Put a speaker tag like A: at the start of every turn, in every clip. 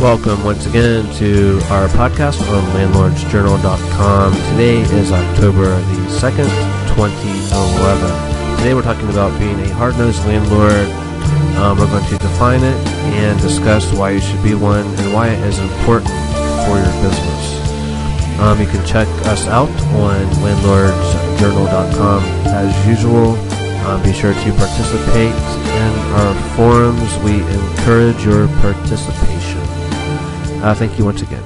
A: Welcome once again to our podcast on landlordsjournal.com. Today is October the 2nd, 2011. Today we're talking about being a hard-nosed landlord. We're going to define it and discuss why you should be one and why it is important for your business. You can check us out on landlordsjournal.com as usual. Be sure to participate in our forums. We encourage your participation. Thank you once again.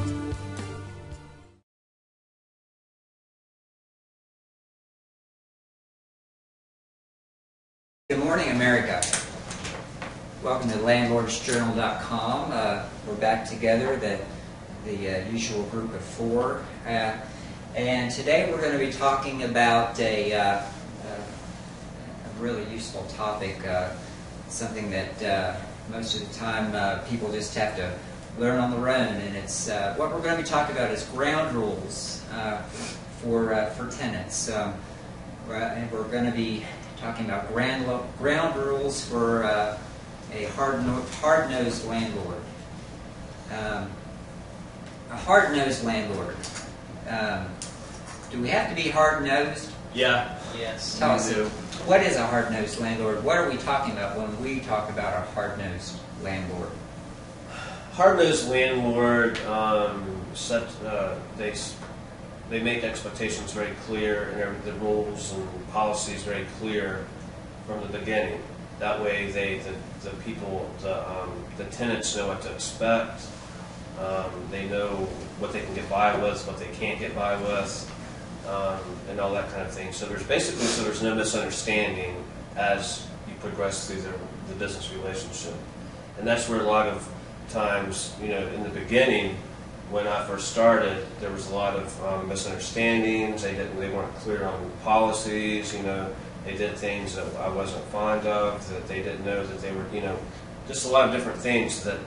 B: Good morning, America. Welcome to landlordsjournal.com. We're back together, the usual group of four. And today we're going to be talking about a really useful topic, something that most of the time people just have to learn on their own, and it's what we're going to be talking about is ground rules for tenants. And we're going to be talking about ground rules for a hard-nosed landlord. A hard-nosed landlord. Do we have to be hard-nosed?
C: Yeah. Yes.
B: Tell us, what is a hard-nosed landlord? What are we talking about when we talk about a hard-nosed landlord?
C: Hard-nosed landlord they make expectations very clear, and the rules and policies very clear from the beginning. That way, the people, the tenants know what to expect. They know what they can get by with, what they can't get by with, and all that kind of thing. So there's no misunderstanding as you progress through the business relationship, and that's where a lot of times, in the beginning, when I first started, there was a lot of misunderstandings. They weren't clear on policies. They did things that I wasn't fond of, that they didn't know that they were, just a lot of different things that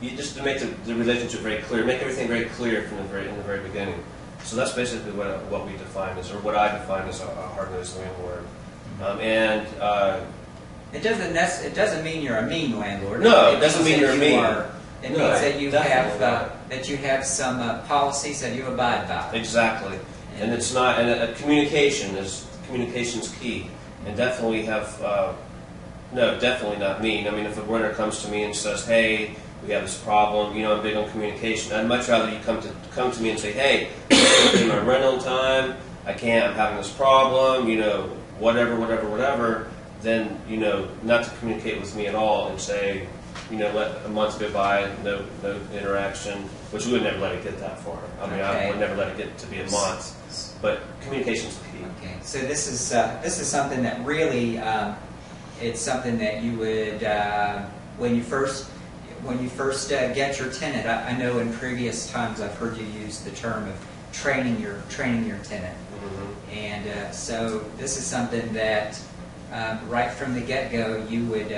C: you just to make the relationship very clear, make everything very clear from in the very beginning. So that's basically what we define as, or what I define as a hard-nosed landlord.
B: It doesn't mean you're a mean landlord.
C: No, it doesn't mean you're mean.
B: It means that you have some policies that you abide by.
C: Exactly, and it's not. And communication's key, and definitely definitely not mean. I mean, if a renter comes to me and says, "Hey, we have this problem," I'm big on communication. I'd much rather you come to me and say, "Hey, I can't pay my rent on time. I'm having this problem. Whatever." Then not to communicate with me at all and say, let a month go by, no interaction, which we would never let it get that far. I mean, I would never let it get to be a month. But communication's the key.
B: Okay, so this is something that really it's something that you would when you first get your tenant. I know in previous times I've heard you use the term of training your tenant, and so this is something that. Right from the get-go, you would.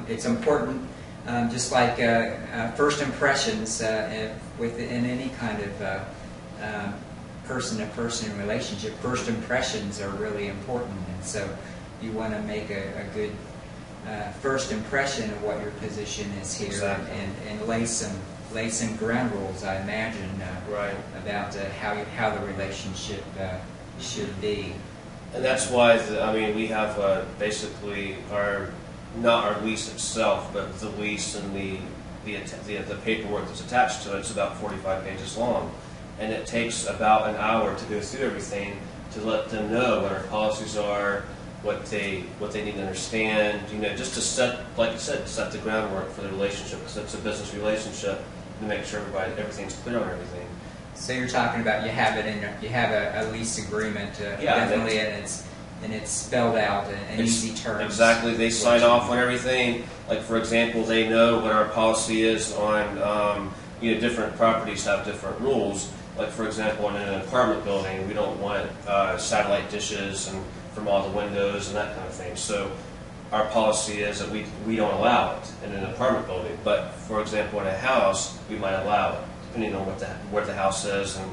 B: It's important, just like first impressions within any kind of person-to-person relationship. First impressions are really important, and so you want to make a good first impression of what your position is here,
C: exactly.
B: and lay some ground rules. I imagine
C: right.
B: about how the relationship should be.
C: And that's why we have basically not our lease itself, but the lease and the paperwork that's attached to it. It's about 45 pages long, and it takes about an hour to go through everything to let them know what our policies are, what they need to understand. Just to set, like you said, set the groundwork for the relationship, because it's a business relationship, to make sure everything's clear on everything.
B: So you're talking about you have a lease agreement, definitely, and it's spelled out in easy terms.
C: Exactly, they sign off on everything. Like, for example, they know what our policy is on. Different properties have different rules. Like, for example, in an apartment building, we don't want satellite dishes and from all the windows and that kind of thing. So our policy is that we don't allow it in an apartment building. But, for example, in a house, we might allow it. Depending on what the house is and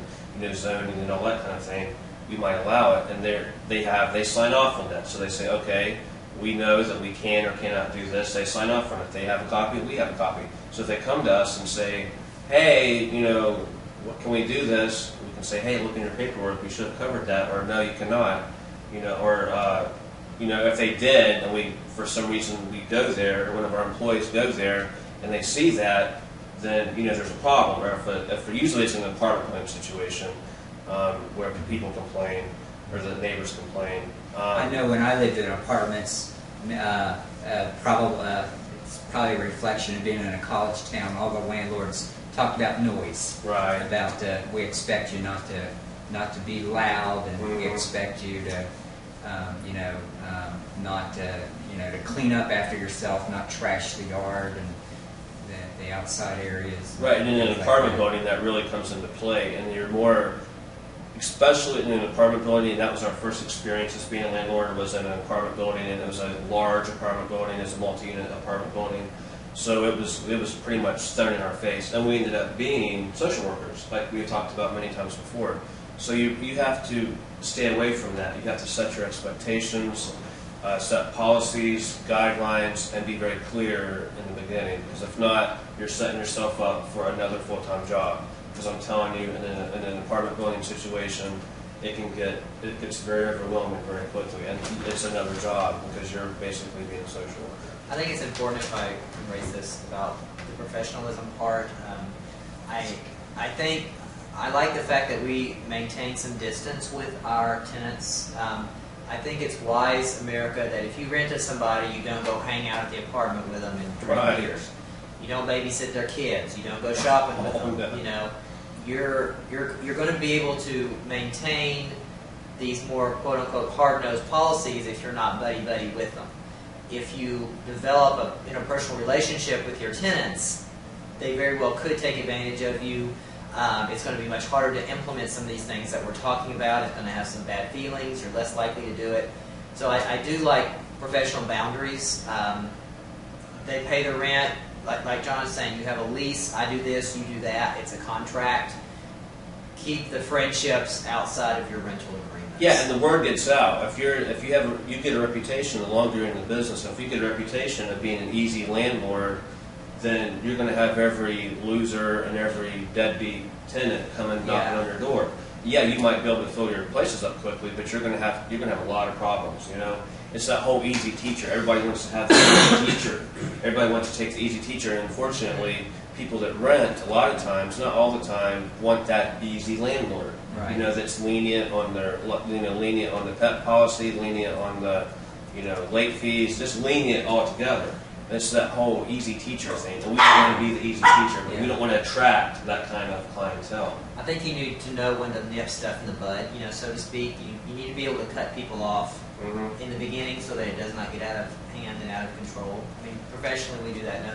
C: zoning and all that kind of thing, we might allow it, and they sign off on that. So they say, okay, we know that we can or cannot do this. They sign off on it. They have a copy, we have a copy. So if they come to us and say, hey, what can we do this? We can say, hey, look in your paperwork, we should have covered that, or no, you cannot. If they did, and we, for some reason, we go there, or one of our employees goes there, and they see that, then, there's a problem. Or if usually it's an apartment claim situation, where people complain, or the neighbors complain.
B: I know when I lived in apartments, it's probably a reflection of being in a college town. All the landlords talked about noise.
C: Right.
B: About we expect you not to be loud, and we expect you to, not to clean up after yourself, not trash the yard and the outside areas.
C: Right, and in an apartment building, that really comes into play, and you're more. Especially in an apartment building, and that was our first experience as being a landlord, was in an apartment building, and it was a large apartment building, it's a multi-unit apartment building. So it was pretty much thrown in our face, and we ended up being social workers, like we talked about many times before. So you have to stay away from that. You have to set your expectations, set policies, guidelines, and be very clear in the beginning. Because if not, you're setting yourself up for another full-time job. Because I'm telling you, in an apartment building situation, it gets very overwhelming very quickly, and it's another job because you're basically being a social worker.
D: I think it's important, if I can raise this, about the professionalism part. I think I like the fact that we maintain some distance with our tenants. I think it's wise, America, that if you rent to somebody, you don't go hang out at the apartment with them and drink beers. You don't babysit their kids. You don't go shopping with them.
C: No.
D: You're going to be able to maintain these more quote unquote hard-nosed policies if you're not buddy-buddy with them. If you develop an interpersonal relationship with your tenants, they very well could take advantage of you. It's going to be much harder to implement some of these things that we're talking about. It's going to have some bad feelings. You're less likely to do it. So I do like professional boundaries. They pay the rent. Like John is saying, you have a lease, I do this, you do that, it's a contract. Keep the friendships outside of your rental agreements.
C: Yeah, and the word gets out. If you get a reputation the longer you're in the business, if you get a reputation of being an easy landlord, then you're going to have every loser and every deadbeat tenant coming knocking on your door. Yeah, you might be able to fill your places up quickly, but you're going to have a lot of problems, It's that whole easy teacher. Everybody wants to have the easy teacher. Everybody wants to take the easy teacher, and unfortunately, people that rent, a lot of times, not all the time, want that easy landlord.
B: Right.
C: That's lenient on their, lenient on the pet policy, lenient on the, late fees, just lenient altogether. It's that whole easy teacher thing, and we don't want to be the easy teacher, but we don't want to attract that kind of clientele.
D: I think you need to know when to nip stuff in the bud, so to speak. You need to be able to cut people off in the beginning so that it does not get out of hand and out of control. I mean, professionally we do that in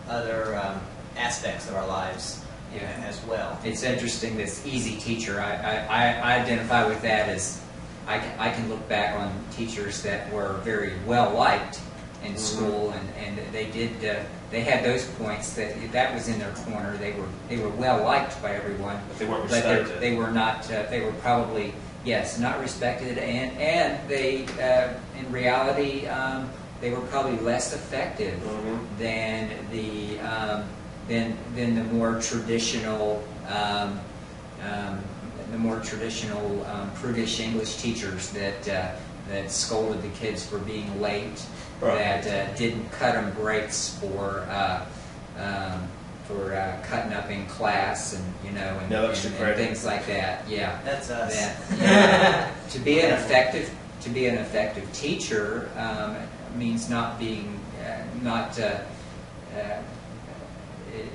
D: other aspects of our lives as well.
B: It's interesting, this easy teacher. I identify with that as I can look back on teachers that were very well liked in school, and they had those points that was in their corner. They were well liked by everyone,
C: but they weren't respected.
B: They were not. They were probably not respected, and they in reality they were probably less effective than the more traditional prudish English teachers that scolded the kids for being late.
C: Right.
B: That didn't cut them breaks for cutting up in class and things like that. Yeah,
D: that's us.
B: To be an effective teacher means not being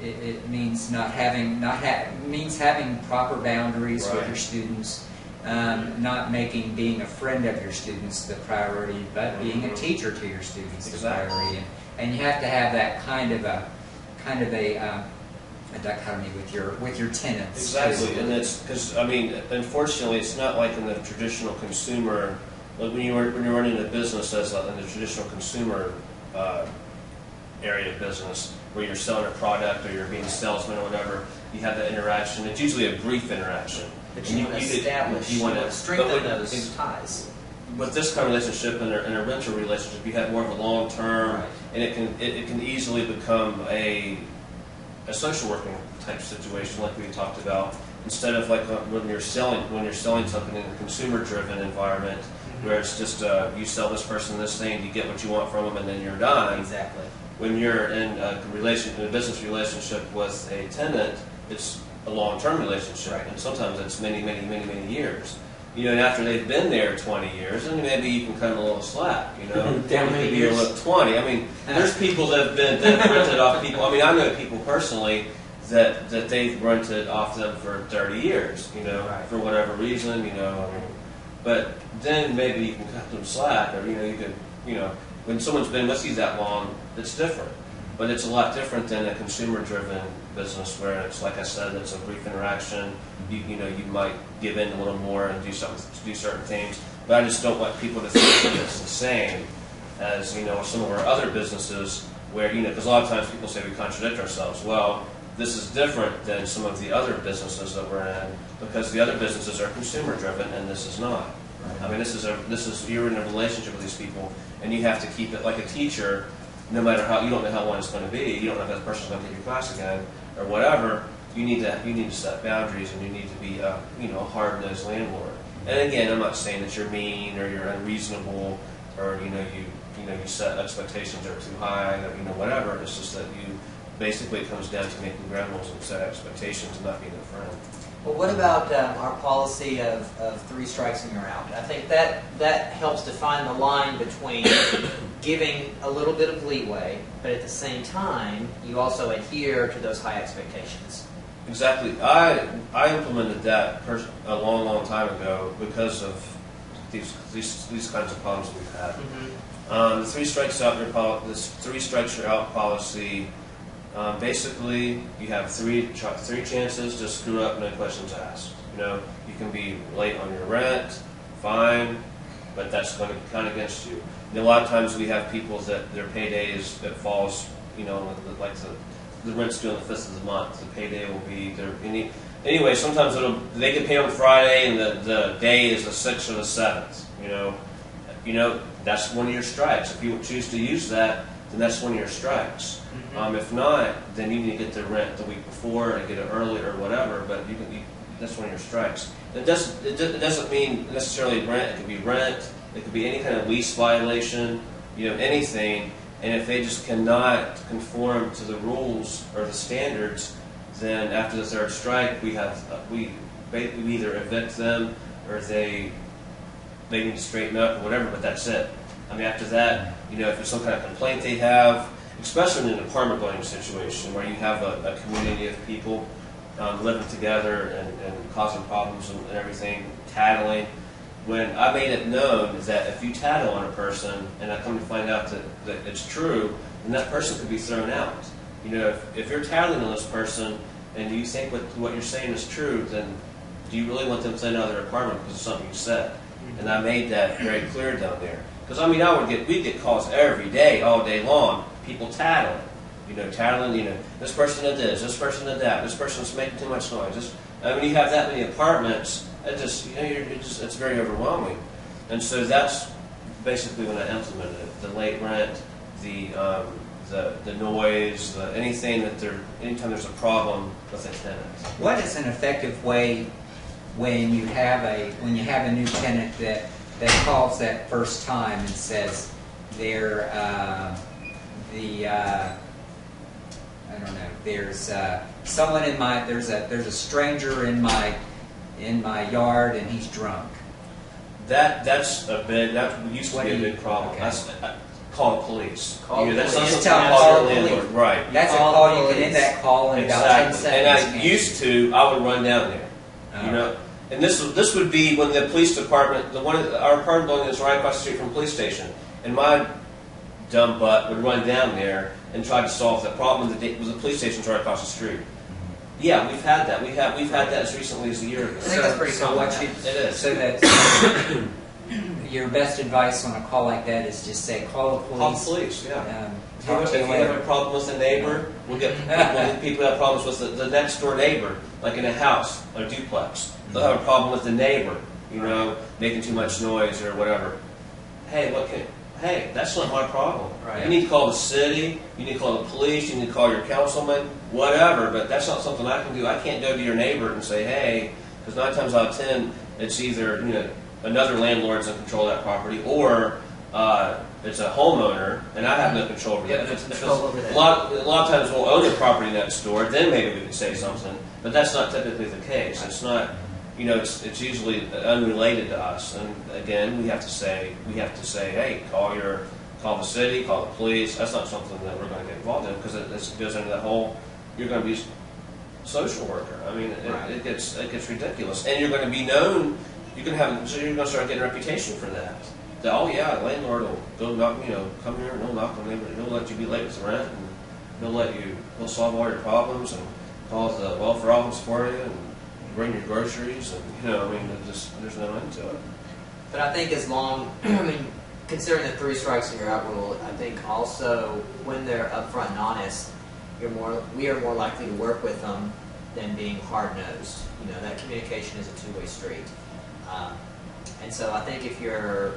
B: it means means having proper boundaries with your students. Not making being a friend of your students the priority, but being a teacher to your students the priority, and you have to have that kind of a dichotomy with your tenants.
C: Exactly, and that's because unfortunately, it's not like in the traditional consumer. Like when you're running a business in the traditional consumer area of business, where you're selling a product or you're being a salesman or whatever, you have that interaction. It's usually a brief interaction.
D: But you want to establish, you want to strengthen those ties.
C: with this kind of relationship and a rental relationship, you have more of a long term,
D: Right.
C: and it can easily become a social working type situation, like we talked about, instead of like when you're selling something in a consumer driven environment, where it's just you sell this person this thing, you get what you want from them, and then you're done.
D: Exactly.
C: When you're in a business relationship with a tenant, it's a long-term relationship,
D: Right.
C: and sometimes it's many years. You know, and after they've been there 20 years, then maybe you can cut them a little slack. You know,
B: How many
C: maybe
B: years?
C: you look 20. I mean, there's people that have rented off people. I mean, I know people personally that they've rented off them for 30 years. You know,
D: Right.
C: for whatever reason. You know, I mean, but then maybe you can cut them slack, or you can when someone's been with you that long, it's different. But it's a lot different than a consumer-driven business where it's, like I said, it's a brief interaction. You might give in a little more and do certain things. But I just don't want people to think that it's the same as some of our other businesses where because a lot of times people say we contradict ourselves. Well, this is different than some of the other businesses that we're in because the other businesses are consumer-driven and this is not. I mean, this is you're in a relationship with these people and you have to keep it like a teacher. No matter you don't know how long it's going to be. You don't know if that person's going to take your class again or whatever. You need to set boundaries, and you need to be a hard-nosed landlord. And again, I'm not saying that you're mean or you're unreasonable or you set expectations that are too high or whatever. It's just that basically it comes down to making ground rules and set expectations and not being a friend.
D: Well, what about our policy of 3 strikes and you're out? I think that helps define the line between giving a little bit of leeway, but at the same time, you also adhere to those high expectations.
C: Exactly. I implemented that a long time ago because of these kinds of problems we've had.
D: Mm-hmm.
C: The 3 strikes out this 3 strikes you're out policy. Basically, you have three chances to screw up, no questions asked. You can be late on your rent, fine, but that's going to count against you. And a lot of times we have people that their payday that falls, like the rent's due on the 5th of the month. The payday will be anyway. Sometimes they get paid on Friday, and the day is the 6th or the 7th. That's one of your strikes. If you choose to use that, then that's one of your strikes.
D: Mm-hmm.
C: If not, then you need to get the rent the week before and get it early or whatever. But that's one of your strikes. It doesn't mean necessarily rent. It could be rent. It could be any kind of lease violation. Anything. And if they just cannot conform to the rules or the standards, then after the 3rd strike, we either evict them or they need to straighten up or whatever. But that's it. I mean, after that, if there's some kind of complaint they have, especially in an apartment building situation where you have a community of people living together and causing problems and everything, tattling. When I made it known that if you tattle on a person and I come to find out that it's true, then that person could be thrown out. If you're tattling on this person and you think what you're saying is true, then do you really want them thrown out of their apartment because of something you said? And I made that very clear down there. Because we'd get calls every day, all day long, people tattling. This person did this person did that, this person's making too much noise. When you have that many apartments, it's very overwhelming. And so that's basically when I implemented it. The late rent, the noise, anytime there's a problem with a tenant.
B: What is an effective way when you have a new tenant that calls that first time and says they're I don't know, there's someone there's a stranger in my yard and he's drunk.
C: That used to be a big problem.
B: Okay.
C: Call the police.
D: Call the
C: That's
D: police.
C: not
B: Just
C: something
B: tell
C: call
B: the
C: the
B: police.
C: landlord. Right.
B: That's a
D: Call
B: call.
D: the
B: You can end
D: police.
B: that call in about 10
C: Exactly.
B: seconds.
C: And I would run down there. And this would be when the police department, our apartment building is right across the street from the police station, and my dumb butt would run down there and try to solve that problem. The police station's right across the street. Yeah, we've had that. We've had that as recently as a year ago.
D: I think that's pretty common.
B: It
C: is.
B: So that your best advice on a call like that is just say call the police.
C: Call the police. Yeah.
B: Talk to you
C: If we have
B: later.
C: a problem with a neighbor, we'll get people who have problems with the next door neighbor, like in a house or duplex. They'll have a problem with the neighbor. you know, making too much noise or whatever. Hey, that's not my problem.
D: Right.
C: You need to call the city, you need to call the police, you need to call your councilman, whatever, but that's not something I can do. I can't go to your neighbor and say, hey, because 9 times out of 10, it's either, you know, another landlord's in control of that property, or it's a homeowner, and I have no control over that. A lot of times we'll own the property next door, then maybe we can say something, but that's not typically the case. It's not, you know, it's usually unrelated to us. And again, we have to say, hey, call the city, call the police. That's not something that we're going to get involved in, because it goes into the whole, you're going to be a social worker. I mean, it gets ridiculous, and you're going to be known. You're going to start getting a reputation for that. Oh yeah, the landlord will go knock, you know, come here and he'll knock on neighbor. He'll let you be late with the rent, and he'll solve all your problems and call the welfare office for you and bring your groceries, and you know, I mean, there's no end to it.
D: But I think considering the 3 strikes and you're out rule, I think also when they're upfront and honest, we are more likely to work with them than being hard-nosed. You know, that communication is a two-way street. And so I think if you're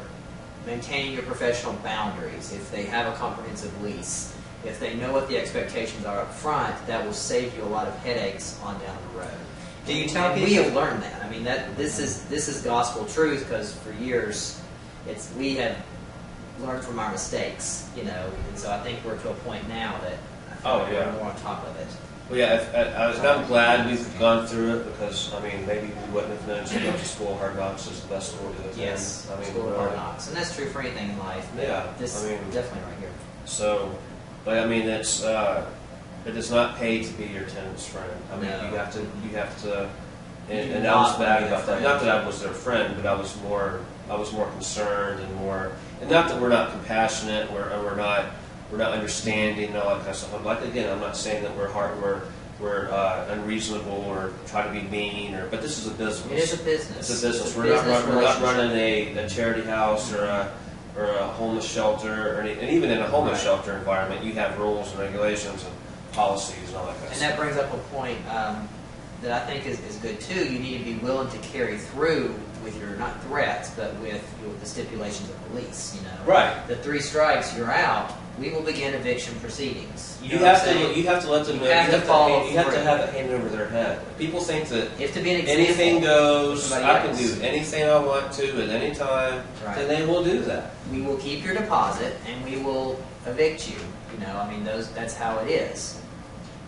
D: maintaining your professional boundaries, if they have a comprehensive lease, if they know what the expectations are up front, that will save you a lot of headaches on down the road.
B: Do you tell people?
D: We have learned that. I mean, this is gospel truth, because for years we have learned from our mistakes, you know, and so I think we're to a point now that I feel like we're more on top of it.
C: Well, yeah, I'm glad we've gone through it, because I mean, maybe we wouldn't have known so much. School of Hard Knocks is the best school to attend.
D: Yes,
C: I mean,
D: School of Hard Knocks, and that's true for anything in life.
C: Yeah,
D: this definitely right here.
C: So, but I mean, it does not pay to be your tenant's friend. I mean,
D: No.
C: you have to, and I was bad about that. Not that I was their friend, but I was more concerned and more, and not that we're not compassionate, we're not understanding and all that kind of stuff. Like, again, I'm not saying that we're unreasonable or try to be mean, but this is a business.
D: It is a business.
C: It's a business.
D: It's
C: We're not running
D: relationship.
C: a charity house or a homeless shelter, and even in a homeless shelter environment, you have rules and regulations and policies and all that kind of stuff.
D: And that brings up a point that I think is good too. You need to be willing to carry through with your, not threats, but with the stipulations of the lease. You know,
C: Right.
D: The 3 strikes, you're out. We will begin eviction proceedings.
C: You have to let them know. You have to have it hanging over their head. People think that
D: You have to be an example.
C: anything goes.
D: Somebody
C: I can
D: else.
C: do anything I want to at any time,
D: Right.
C: and they will do that.
D: We will keep your deposit and we will evict you. You know, I mean, that's how it is.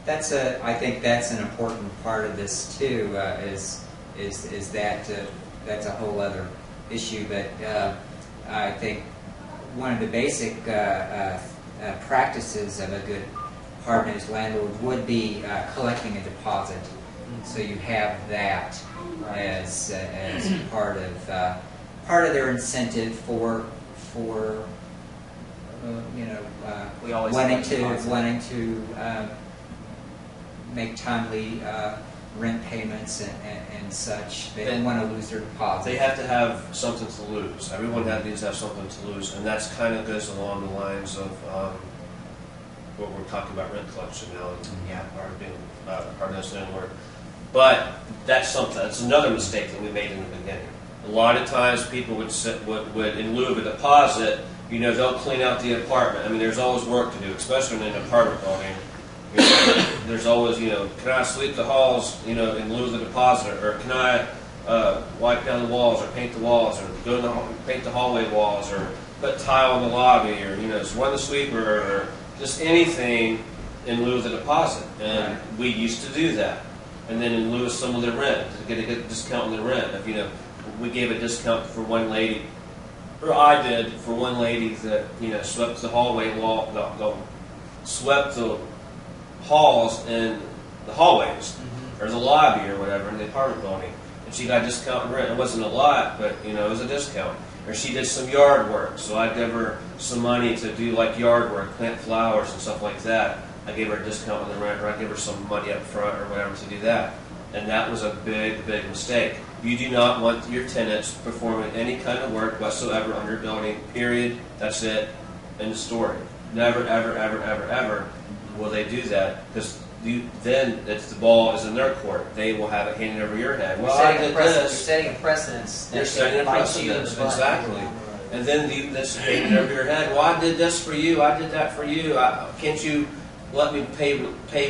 B: I think that's an important part of this too. Is that that's a whole other issue. But I think one of the basic practices of a good hard-nosed landlord would be collecting a deposit. So you have that as part of their incentive for
D: We always
B: wanting to make timely rent payments and such. They don't want to lose their deposit.
C: They have to have something to lose. Everyone needs to have something to lose, and that's kind of goes along the lines of what we're talking about, rent collection now, and being hard-nosed landlord. But that's another mistake that we made in the beginning. A lot of times people would in lieu of a deposit, you know, they'll clean out the apartment. I mean, there's always work to do, especially in an apartment building. You know, there's always, you know, can I sweep the halls, you know, in lieu of the deposit, or can I wipe down the walls, or paint the walls, or paint the hallway walls, or put tile in the lobby, or, you know, just run the sweeper, or just anything in lieu of the deposit. And we used to do that. And then in lieu of some of the rent, to get a discount on the rent. If, you know, we gave a discount for one lady, or I did for one lady that, you know, swept the hallway wall, swept the halls and the hallways, or the lobby or whatever in the apartment building, and she got a discount in rent. It wasn't a lot, but, you know, it was a discount. Or she did some yard work, so I'd give her some money to do like yard work, plant flowers and stuff like that. I gave her a discount on the rent, or I gave her some money up front or whatever to do that. And that was a big, big mistake. You do not want your tenants performing any kind of work whatsoever on your building, period. That's it. End of story. Never, ever, ever, ever, ever will they do that, because then it's the ball is in their court. They will have it handed over your head. Well, I did
D: You're
C: this.
D: setting a precedence.
C: You're setting a precedence, exactly. And then that's handed over your head. Well, I did this for you. I did that for you. Can't you let me pay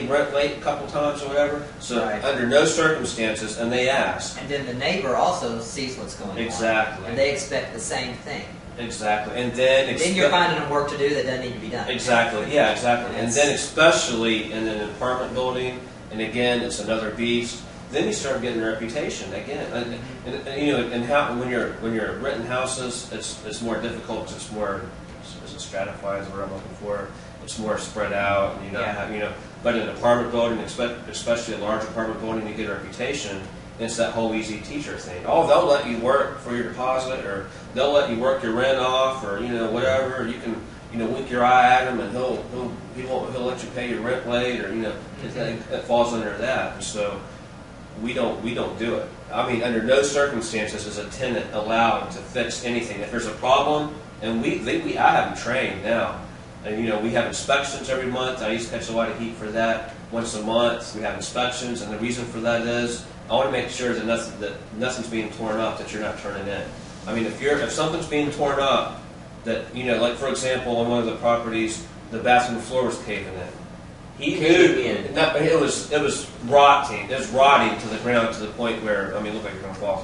C: rent late a couple times or whatever? So under no circumstances, and they ask.
D: And then the neighbor also sees what's going on.
C: Exactly.
D: And they expect the same thing.
C: Exactly. And then
D: you're finding them work to do that doesn't need to be done.
C: Exactly. Yeah, exactly. And then especially in an apartment building, and again, it's another beast. Then you start getting a reputation again, and you know, and how when you're renting houses, it's more difficult. 'Cause it's more stratified is what I'm looking for. It's more spread out, and you don't have, you know. But in an apartment building, especially a large apartment building, you get a reputation. It's that whole easy teacher thing. Oh, they'll let you work for your deposit, or they'll let you work your rent off, or you know whatever. You can wink your eye at him, and he'll let you pay your rent late, or you know it falls under that. And so we don't do it. I mean, under no circumstances is a tenant allowed to fix anything. If there's a problem, and I have them trained now, and you know we have inspections every month. I used to catch a lot of heat for that. Once a month, we have inspections, and the reason for that is I want to make sure that nothing's being torn up that you're not turning in. I mean, if something's being torn up, that you know, like for example, on one of the properties, the bathroom floor was caving in. He knew it was rotting. It was rotting to the ground to the point where it looked like you're going to fall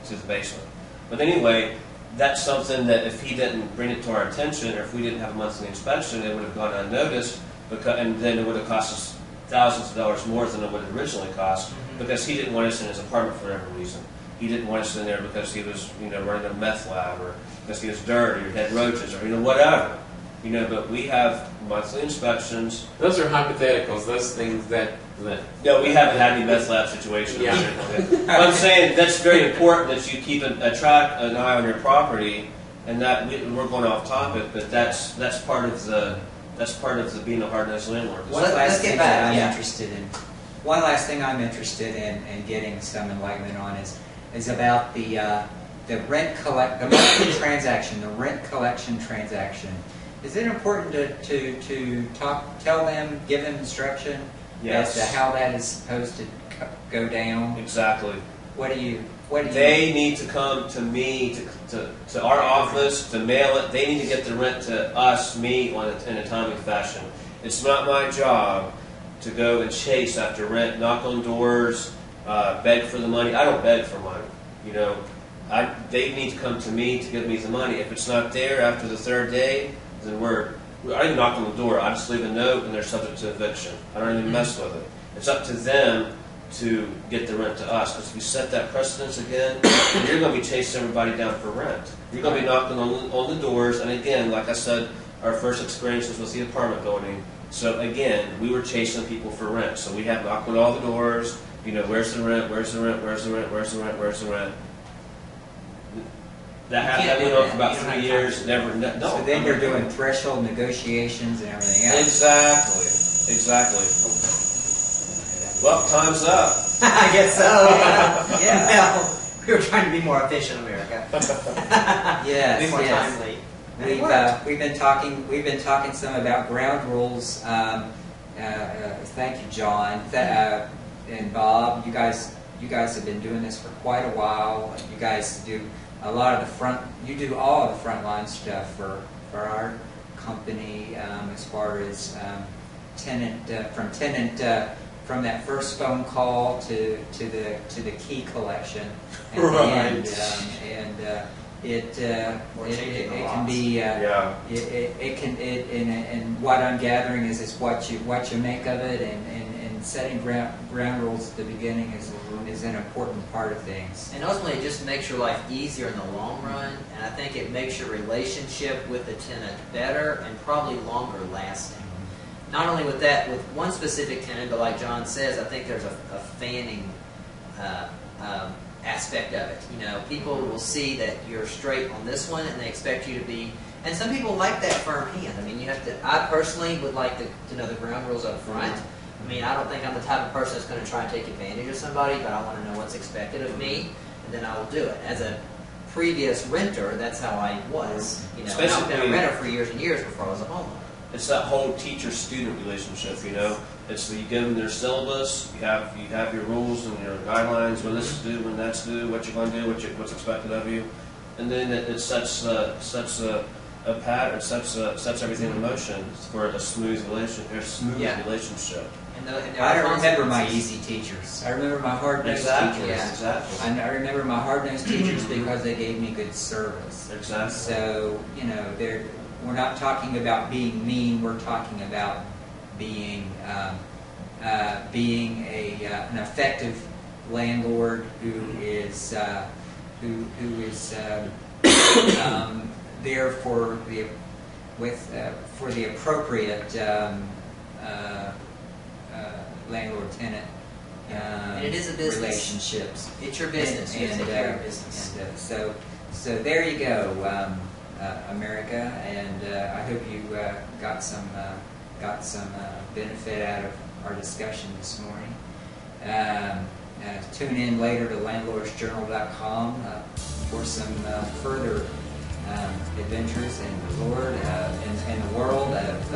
C: to the basement. But anyway, that's something that if he didn't bring it to our attention, or if we didn't have a monthly inspection, it would have gone unnoticed, and then it would have cost us thousands of dollars more than it would have originally cost, because he didn't want us in his apartment for whatever reason. He didn't want us in there because he was, running a meth lab, or because he was dirty, or had roaches, or whatever. But we have monthly inspections.
E: Those are hypotheticals. Those things that.
C: No, we haven't had any meth lab situations.
E: Yeah.
C: But I'm saying that's very important that you keep an eye on your property, and that we're going off topic, but that's part of the being a hard-nosed landlord.
B: One last thing that I'm interested in. One last thing I'm interested in getting some enlightenment on is about the rent the monthly transaction, the rent collection transaction. Is it important to tell them, give them instruction as to how that is supposed to go down?
C: Exactly.
B: What do you?
C: They need to come to me, to our office, to mail it. They need to get the rent to us, me, in a timely fashion. It's not my job to go and chase after rent, knock on doors, beg for the money. I don't beg for money. They need to come to me to give me the money. If it's not there after the third day, then I don't even knock on the door. I just leave a note, and they're subject to eviction. I don't even mess with it. It's up to them to get the rent to us, because if you set that precedence again, you're going to be chasing everybody down for rent. You're going to be knocking on the doors, and again, like I said, our first experience was with the apartment building. So again, we were chasing people for rent. So we had knocked on all the doors. Where's the rent? Where's the rent? Where's the rent? Where's the rent? Where's the rent? That went on for about 3 years. No.
B: So then you're doing threshold negotiations and everything else.
C: Exactly. Well, time's up.
D: I guess so. Yeah. Well, we were trying to be more efficient, America.
B: Yes.
D: Be more timely.
B: We've been talking some about ground rules. Thank you, John, and Bob. You guys have been doing this for quite a while. You guys do a lot of you do all of the frontline stuff for our company, as far as from that first phone call to the key collection at the end, it can be and what I'm gathering is what you make of it, and setting ground rules at the beginning is an important part of things.
D: And ultimately, it just makes your life easier in the long run, and I think it makes your relationship with the tenant better and probably longer lasting. Not only with that, with one specific tenant, but like John says, I think there's a fanning aspect of it. People will see that you're straight on this one, and they expect you to be. And some people like that firm hand. I personally would like to know the ground rules up front. I don't think I'm the type of person that's going to try and take advantage of somebody, but I want to know what's expected of me, and then I will do it. As a previous renter, that's how I was. I've been a renter for years and years before I was a homeowner.
C: it's that whole teacher-student relationship. You know, it's you give them their syllabus, you have your rules and your guidelines, when this is due, when that's due, what you're going to do, what's expected of you, and then it sets a pattern, sets everything in motion for a smooth relationship.
B: I remember my easy teachers. I remember my hard-nosed teachers.
D: Yeah.
C: Exactly.
B: I remember my hard-nosed teachers because they gave me good service.
C: Exactly.
B: So, you know, we're not talking about being mean. We're talking about being an effective landlord who is there for the appropriate landlord-tenant
D: and it is a business.
B: relationships.
D: It's your business. You take care of your business.
B: So there you go, America, and I hope you got some benefit out of our discussion this morning. Tune in later to landlordsjournal.com for some further adventures in the Lord, in the world of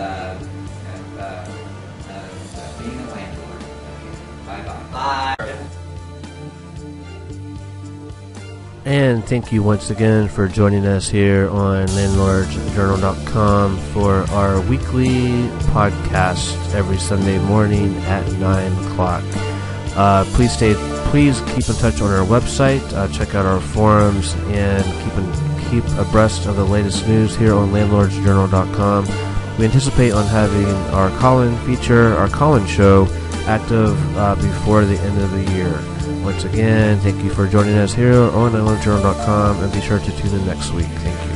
B: being a landlord. Bye-bye.
D: Bye.
A: And thank you once again for joining us here on landlordsjournal.com for our weekly podcast every Sunday morning at 9 o'clock. Please keep in touch on our website, check out our forums, and keep abreast of the latest news here on landlordsjournal.com. We anticipate on having our call-in feature, our call-in show, active before the end of the year. Once again, thank you for joining us here on landlordsjournal.com, and be sure to tune in next week. Thank you.